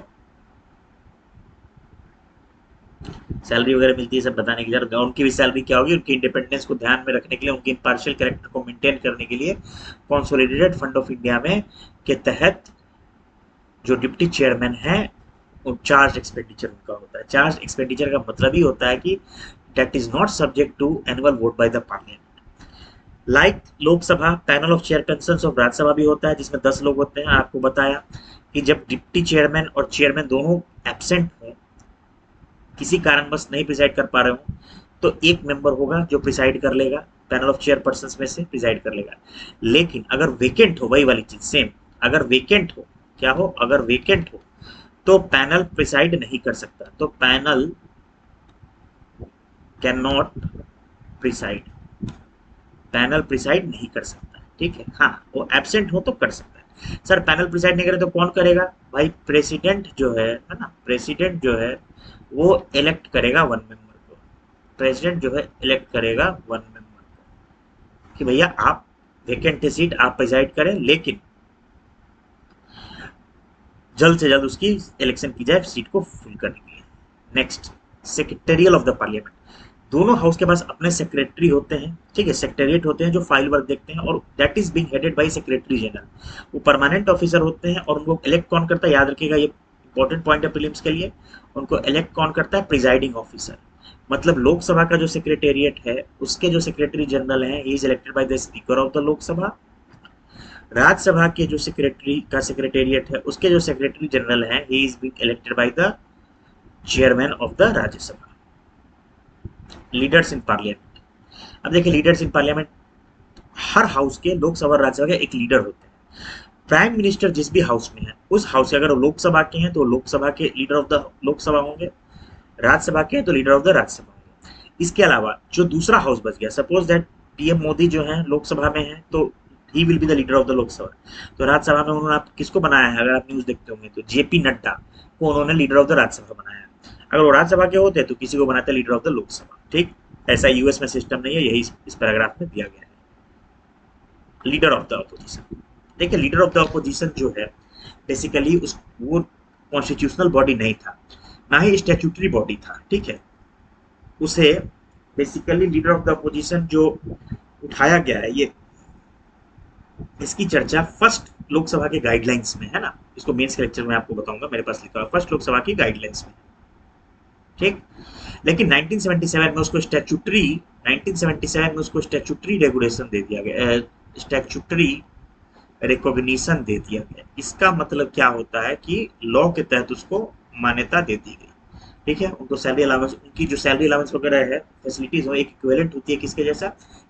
A: सैलरी वगैरह मिलती है सब बताने की जरूरत है। उनकी भी सैलरी क्या होगी, उनकी इंडिपेंडेंस को ध्यान में रखने के लिए, उनकी इम्पार्शियल कैरेक्टर को मेंटेन करने के लिए कंसोलिडेटेड फंड ऑफ इंडिया में के तहत जो डिप्टी चेयरमैन है वो चार्ज एक्सपेंडिचर उनका होता है। चार्ज एक्सपेंडिचर का मतलब ही होता है कि that is not subject to annual vote by the parliament. Like Lok Sabha panel of chairperson of Rajya Sabha भी होता है जिसमें 10 लोग होते हैं। आपको बताया कि जब डिप्टी चेयरमैन और चेयरमैन दोनों एब्सेंट हों, किसी कारणवश नहीं प्रिसाइड कर पा रहे हो, तो एक मेंबर होगा जो प्रिसाइड कर लेगा, पैनल ऑफ चेयरपर्सन में से प्रिसाइड कर लेगा। लेकिन अगर वेकेंट हो, वही वाली चीज सेम, अगर वेकेंट हो, क्या हो, अगर वेकेंट हो तो पैनल प्रिसाइड नहीं कर सकता, तो panel can not preside, panel preside नहीं कर सकता, ठीक है। हाँ, वो एब्सेंट हो तो कर सकता है। सर पैनल प्रिसाइड नहीं करे तो कौन करेगा, भाई प्रेसिडेंट जो है ना, प्रेसिडेंट जो है वो इलेक्ट करेगा वन मेंबर को, प्रेसिडेंट जो है इलेक्ट करेगा वन मेंबर को कि भैया आप वेकेंट सीट आप प्रिसाइड करें, लेकिन जल्द से जल्द उसकी इलेक्शन की जाए सीट को फिल करने के लिए। Next, secretarial of the parliament. दोनों हाउस के पास अपने सेक्रेटरी होते हैं, ठीक है, सेक्रेटरिएट होते हैं जो फाइल वर्क देखते हैं, और that is being headed by secretary general. वो परमानेंट ऑफिसर होते हैं और उनको इलेक्ट कौन करता है, याद रखिएगा ये इंपॉर्टेंट पॉइंट है प्रीलिम्स के लिए, उनको इलेक्ट कौन करता है, प्रिजाइडिंग ऑफिसर। मतलब लोकसभा का जो सेक्रेटेरिएट है उसके जो सेक्रेटरी जनरल हैं, ही is elected by the speaker of the Lok Sabha. Rajya Sabha के जो सेक्रेटरी का सेक्रेटेरिएट है उसके जो सेक्रेटरी जनरल हैं, he is being elected by the chairman of the Rajya Sabha. Leaders in parliament. अब देखिए leaders in parliament, her house के, लोकसभा और राज्यसभा के एक लीडर होते हैं। प्राइम मिनिस्टर जिस भी हाउस में है, उस हाउस के अगर वो लोकसभा के हैं तो लोकसभा के लीडर ऑफ द लोकसभा होंगे, राज्यसभा के हैं तो लीडर ऑफ द राज्यसभा होंगे। इसके अलावा जो दूसरा हाउस बच गया, सपोज दैट पीएम मोदी जो है लोकसभा में है तो he will be the leader of the Lok Sabha. तो राज्यसभा में उन्होंने आप किसको बनाया है, अगर आप न्यूज देखते होंगे तो जेपी नड्डा को उन्होंने लीडर ऑफ द राज्यसभा बनाया। अगर वो राज्यसभा के होते तो किसी को बनाते लीडर ऑफ द लोकसभा, ठीक। ऐसा यूएस में सिस्टम नहीं है, यही इस पैराग्राफ में दिया गया है। लीडर ऑफ द अपोजिशन, देखिए लीडर ऑफ द अपोजिशन जो है बेसिकली उस वो कॉन्स्टिट्यूशनल बॉडी नहीं था, ना ही स्टैट्यूटरी बॉडी था, ठीक है। उसे basically leader of the opposition जो उठाया गया है, ये इसकी चर्चा फर्स्ट लोकसभा के गाइडलाइंस में है ना, इसको मेंस के लेक्चर में आपको बताऊंगा, मेरे पास लिखा है फर्स्ट लोकसभा की गाइडलाइंस में, ठीक। लेकिन 1977 में उसको स्टैट्यूटरी 1977 में उसको स्टैट्यूटरी रेगुलेशन दे दिया गया, स्टैट्यूटरी रिकॉग्निशन दे दिया गया। इसका मतलब क्या होता है कि लॉ के तहत उसको मान्यता दे दी गई, ठीक है। उनको सैलरी अलाउंस, उनकी जो सैलरी अलाउंस वगैरह है, फैसिलिटीज हो, एक इक्विवेलेंट होती है किसके जैसा,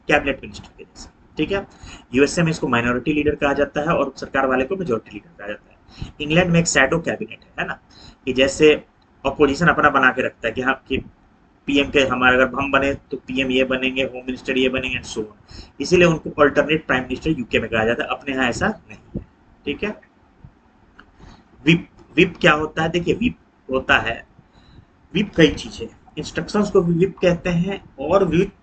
A: कैबिनेट मिनिस्टर के जैसा, ठीक है। यूएसए में इसको माइनॉरिटी लीडर कहा जाता है और सरकार वाले को मेजोरिटी लीडर कहा जाता है। इंग्लैंड में एक शैडो कैबिनेट है ना, कि जैसे अपोजिशन अपना बना के रखता है कि हाँ कि पीएम के हमारे अगर हम बने तो पीएम ये बनेंगे, होम मिनिस्टर ये बनेंगे एंड सो ऑन, इसीलिए उनको अल्टरनेट प्राइम मिनिस्टर यूके में कहा जाता है, अपने यहाँ ऐसा नहीं है, ठीक है। विप, विप क्या होता है, देखिए विप होता है, विप कई चीजें, इंस्ट्रक्शंस को भी विप कहते हैं, और विप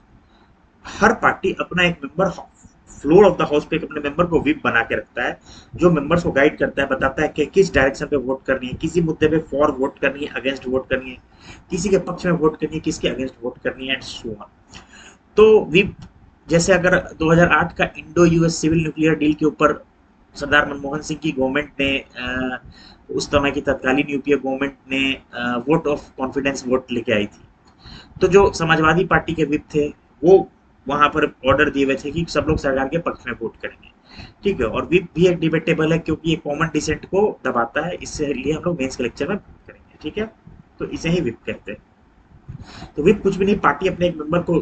A: हर पार्टी अपना एक member floor of the house पे अपने मेंबर को विप बना के रखता है, जो मेंबर्स को गाइड करता है, बताता है कि किस डायरेक्शन पे वोट करनी है, किसी मुद्दे पे फॉर वोट करनी है, अगेंस्ट वोट करनी है, किसी के पक्ष में वोट करनी है, किसके अगेंस्ट वोट करनी है एंड सो ऑन। तो विप, जैसे अगर 2008 का Indo US civil nuclear deal के ऊपर सरदार मनमोहन सिंह की गवर्नमेंट ने, उस समय की तत्कालीन यूपीए गवर्नमेंट ने वोट ऑफ कॉन्फिडेंस वोट लेके आई थी, तो जो समाजवादी पार्टी के विप थे वो वहां पर ऑर्डर दिए हुए थे कि सब लोग सरकार के पक्ष में वोट करेंगे, ठीक है। और विप भी एक डिबेटेबल है क्योंकि ये कॉमन डिसेंट को दबाता है, इससे लिए हम लोग मेंस के लेक्चर में बात करेंगे, ठीक है। तो इसे ही विप कहते हैं। तो विप कुछ भी नहीं, पार्टी अपने एक मेंबर को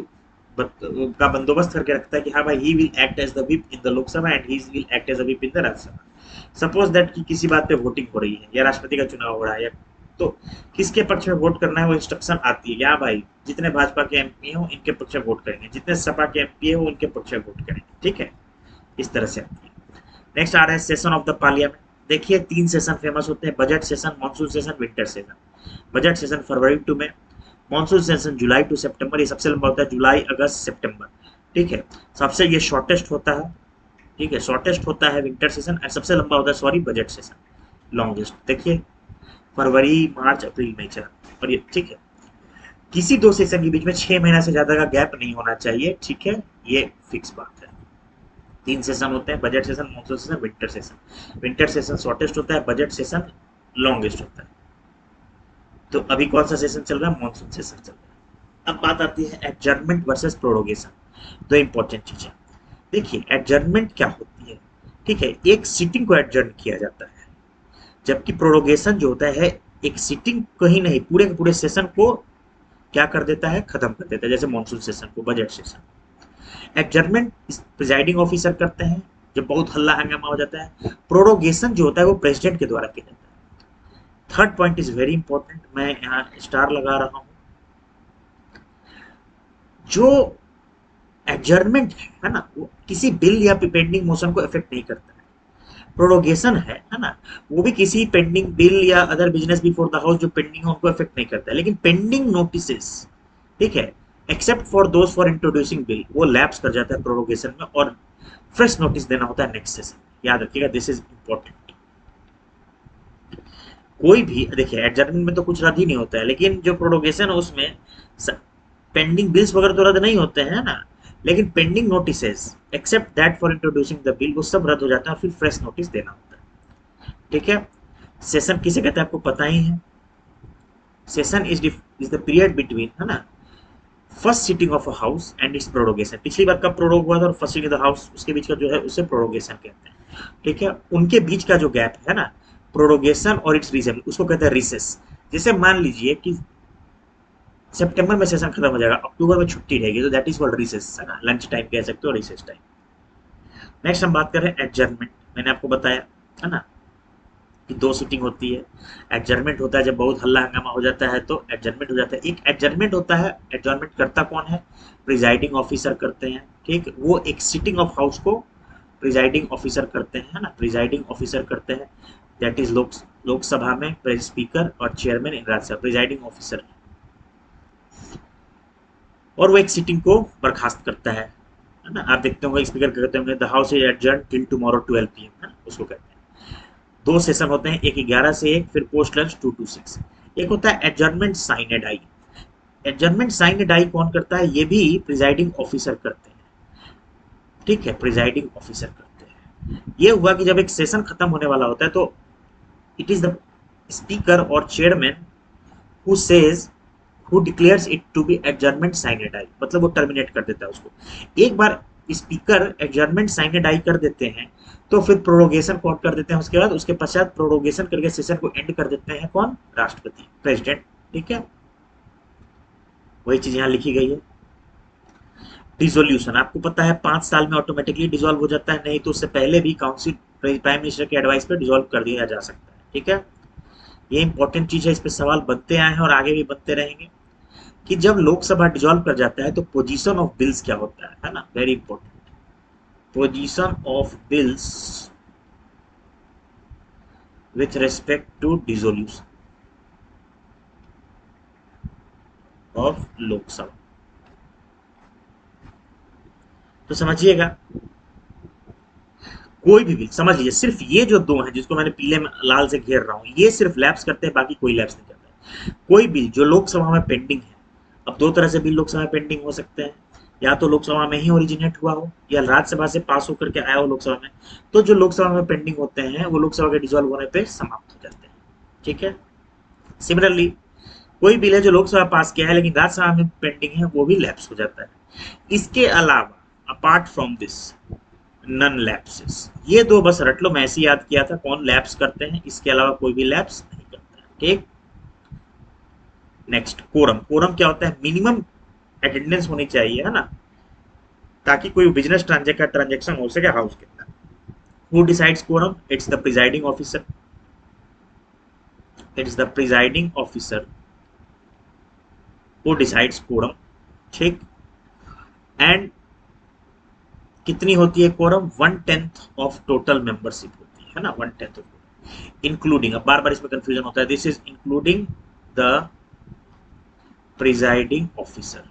A: का बंदोबस्त करके रखता है कि हाँ भाई he will act as the whip in the Lok Sabha and he will act as a whip in the Rajya Sabha. Suppose that कि किसी बात पे वोटिंग हो रही है या राष्ट्रपति का चुनाव हो रहा है, या तो किसके पक्ष में वोट करना है वो इंस्ट्रक्शन आती है, या भाई जितने भाजपा के एमपी हो इनके पक्ष में वोट करेंगे, जितने सपा के एमपी है वो उनके पक्ष में वोट करेंगे, ठीक है। इस तरह से आती है। नेक्स्ट आ रहा है सेशन ऑफ द पार्लियामेंट। देखिए 3 सेशन फेमस होते हैं, budget session, monsoon session, winter session. Budget session February to May, monsoon session July to September, ये सबसे लंबा होता है जुलाई अगस्त सितंबर, ठीक है। सबसे ये शॉर्टेस्ट होता है, ठीक है, शॉर्टेस्ट होता है विंटर सेशन, और सबसे लंबा होता है सॉरी बजट सेशन लॉन्गेस्ट। देखिए फरवरी मार्च अप्रैल मई चला, और ये ठीक है। किसी दो सेशन के बीच में 6 महीना से ज्यादा का गैप नहीं होना चाहिए, ठीक है, ये फिक्स बात है। 3 सेशन होते हैं, budget session, monsoon session, winter session. Winter session shortest होता है, बजट सेशन लॉन्गेस्ट होता है। तो अभी कौन सा सेशन चल रहा है? मानसून सेशन चल रहा है। अब बात आती है एडजर्नमेंट वर्सेस प्रोरोगेशन, दो इंपॉर्टेंट चीजें। देखिए एडजर्नमेंट क्या होती है, ठीक है, एक सिटिंग को एडजर्न किया जाता है, जबकि प्रोरोगेशन जो होता है एक सिटिंग को ही नहीं, पूरे के पूरे सेशन को क्या कर देता है, खत्म कर देता है, जैसे मानसून सेशन को, budget session. Adjournment presiding officer करते हैं जब बहुत हल्ला हंगामा हो जाता है। प्रोरोगेशन जो होता है वो प्रेसिडेंट के द्वारा किया जाता है। Third point is very important, मैं यहाँ स्टार लगा रहा हूं। जो एडजर्नमेंट है ना, वो किसी बिल या पेंडिंग मोशन को इफेक्ट नहीं करता है। प्रोरोगेशन है ना, वो भी किसी पेंडिंग बिल या other business before the house जो पेंडिंग है उनको इफेक्ट नहीं करता है। लेकिन पेंडिंग नोटिसेस, ठीक है, except for those for introducing bill, वो लैप्स कर जाता है प्रोरोगेशन में, और फ्रेश नोटिस देना होता है नेक्स्ट सेशन। याद रखिएगा, दिस इज इंपॉर्टेंट। कोई भी देखिए एडजर्नमेंट में तो कुछ रद्द ही नहीं होता है, लेकिन जो प्रोरोगेशन है उसमें पेंडिंग बिल्स वगैरह तो रद्द नहीं होते हैं ना, लेकिन pending notices except that for introducing the bill वो सब रद्द हो जाता है, फिर फ्रेश नोटिस देना होता है, ठीक है। सेशन किसे कहते हैं आपको पता ही है। Session is the period between, है ना, first sitting of a house and it's prorogation. पिछली बार कब प्रोरोग हुआ था और first sitting of the house, उसके बीच का जो है उसे प्रोरोगेशन कहते हैं, ठीक है। उनके बीच का जो गैप है ना, प्रोरोगेशन और इट्स रीजन, उसको कहते हैं रिसेस। जैसे मान लीजिए कि सितंबर में सेशन खत्म हो जाएगा, अक्टूबर में छुट्टी रहेगी, तो दैट इज कॉल्ड रिसेस, है ना, लंच टाइम कह सकते हो, रिसेस टाइम। नेक्स्ट हम बात कर रहे हैं एडजर्नमेंट। मैंने आपको बताया है ना कि दो सीटिंग होती है। एडजर्नमेंट होता है जब बहुत हल्ला हंगामा हो जाता है तो एडजर्नमेंट हो जाता है। एक एडजर्नमेंट होता है, एडजर्नमेंट करता कौन है? प्रिजाइडिंग ऑफिसर करते हैं, ठीक, वो एक सिटिंग ऑफ हाउस को प्रिजाइडिंग ऑफिसर करते हैं, है ना, प्रिजाइडिंग ऑफिसर करते हैं। दैट इज लोकसभा में स्पीकर और चेयरमैन इन राज्यसभा प्रिजाइडिंग ऑफिसर, और वो एक सिटिंग को बर्खास्त करता है ना। आप देखते होंगे स्पीकर कहते होंगे the house is adjourn till tomorrow 12 PM, है ना, उसको कहते हैं। दो सेशन होते हैं, एक 11 से 1, फिर पोस्ट लंच 2 to 6। एक होता है adjournment sine die. Adjournment sine die कौन करता है? ये भी प्रिजाइडिंग ऑफिसर करते हैं, ठीक है, प्रिजाइडिंग ऑफिसर करते हैं। ये हुआ कि जब एक सेशन खत्म होने वाला होता है तो इट इज द स्पीकर और chairman who says who declares it to be adjournment sine die, मतलब वो टर्मिनेट कर देता है उसको। एक बार स्पीकर एडजर्नमेंट साइन डाई कर देते हैं तो फिर प्रोरोगेशन कौन कर देते हैं उसके बाद, उसके पश्चात प्रोरोगेशन करके सेशन को एंड कर देते हैं कौन? राष्ट्रपति, प्रेसिडेंट, ठीक है। वही चीज यहाँ लिखी गई है। डिसोल्यूशन आपको पता है 5 साल में ऑटोमेटिकली डिसॉल्व हो जाता है, नहीं तो उससे पहले भी काउंसिल प्राइम मिनिस्टर के एडवाइस पे डिसॉल्व कर दिया जा सकता है, ठीक है। ये इंपॉर्टेंट चीज है, इस पे सवाल बनते आए हैं और आगे भी बनते रहेंगे कि जब लोकसभा डिसॉल्व कर जाता है तो पोजीशन ऑफ बिल्स क्या होता है ना, very important. Position of bills with respect to dissolution of Lok Sabha, तो समझिएगा कोई भी बिल, समझ लीजिए सिर्फ ये जो दो हैं जिसको मैंने पीले में लाल से घेर रहा हूं, ये सिर्फ लैप्स करते हैं, बाकी कोई लैप्स नहीं करता है। कोई बिल जो लोकसभा में पेंडिंग है, अब दो तरह से बिल लोकसभा में पेंडिंग हो सकते हैं, या तो लोकसभा में ही ओरिजिनेट हुआ हो या राज्यसभा से पास होकर के आया हो लोकसभा में। तो जो लोकसभा में पेंडिंग होते हैं वो लोकसभा के डिसॉल्व होने पे समाप्त हो जाते हैं, ठीक है। सिमिलरली कोई बिल है जो लोकसभा पास किया है लेकिन राज्यसभा में पेंडिंग है, वो भी लैप्स हो जाता है। इसके अलावा apart from this none lapses, ये दो बस रट लो, मैं ऐसे याद किया था कौन लैप्स करते हैं, इसके अलावा कोई भी लैप्स नहीं करता है, ठीक। Next quorum. कोरम क्या होता है? मिनिमम अटेंडेंस होनी चाहिए, है ना, ताकि कोई बिजनेस ट्रांजेक्शन हो सके हाउस के अंदर। Who decides quorum? It's the presiding officer, it's the presiding officer who decides quorum, ठीक। एंड कितनी होती है कोरम? 1/10 ऑफ टोटल मेंबरशिप होती है ना, 1/10 ऑफ, इंक्लूडिंग, अब बार बार इसमें कंफ्यूजन होता है, this is including the presiding officer.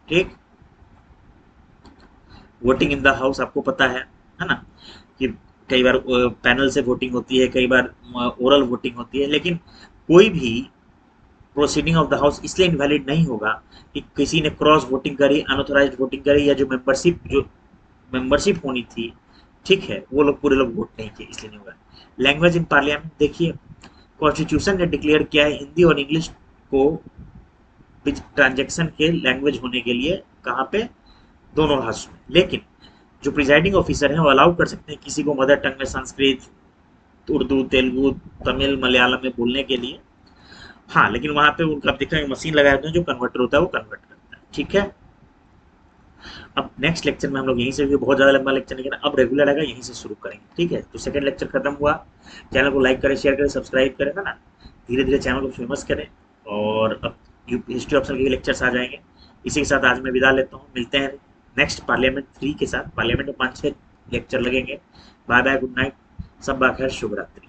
A: ठीक, वोटिंग इन द हाउस आपको पता है ना, कि कई बार पैनल से वोटिंग होती है, कई बार ओरल वोटिंग होती है, लेकिन कोई भी प्रोसीडिंग ऑफ द हाउस इसलिए इनवैलिड नहीं होगा कि किसी ने क्रॉस वोटिंग करी, अनऑथराइज्ड वोटिंग करी, या जो मेंबरशिप होनी थी, ठीक है, वो लोग पूरे लोग वोट नहीं किए, इसलिए नहीं होगा। लैंग्वेज इन पार्लियामेंट देखिए, कॉन्स्टिट्यूशन ने डिक्लेयर किया है हिंदी और इंग्लिश को ट्रांजेक्शन के लैंग्वेज होने के लिए, कहाँ पे? दोनों हाउस में। लेकिन जो प्रिजाइडिंग ऑफिसर हैं वो अलाउ कर सकते हैं किसी को मदर टंग में संस्कृत, उर्दू, तेलुगु, तमिल, मलयालम में बोलने के लिए। हाँ, लेकिन वहां पे उनका दिखेंगे मशीन लगाए होते हैं, जो कन्वर्टर होता है वो कन्वर्ट करता है। ठीक है, अब नेक्स्ट लेक्चर में हम लोग यहीं से, बहुत ज़्यादा लंबा लेक्चर नहीं करना, अब रेगुलर आएगा, यहीं से शुरू करेंगे। ठीक है, तो सेकंड लेक्चर खत्म हुआ, चैनल को लाइक करें, शेयर करें, सब्सक्राइब करें, है ना, धीरे धीरे चैनल को फेमस करें। और अब हिस्ट्री ऑप्शन के लेक्चर्स आ जाएंगे। इसी के साथ आज मैं विदा लेता हूँ, मिलते हैं नेक्स्ट पार्लियामेंट 3 के साथ। पार्लियामेंट में 5-6 लेक्चर लगेंगे। बाय बाय, गुड नाइट, सब बाखैर, शुभ रात्रि।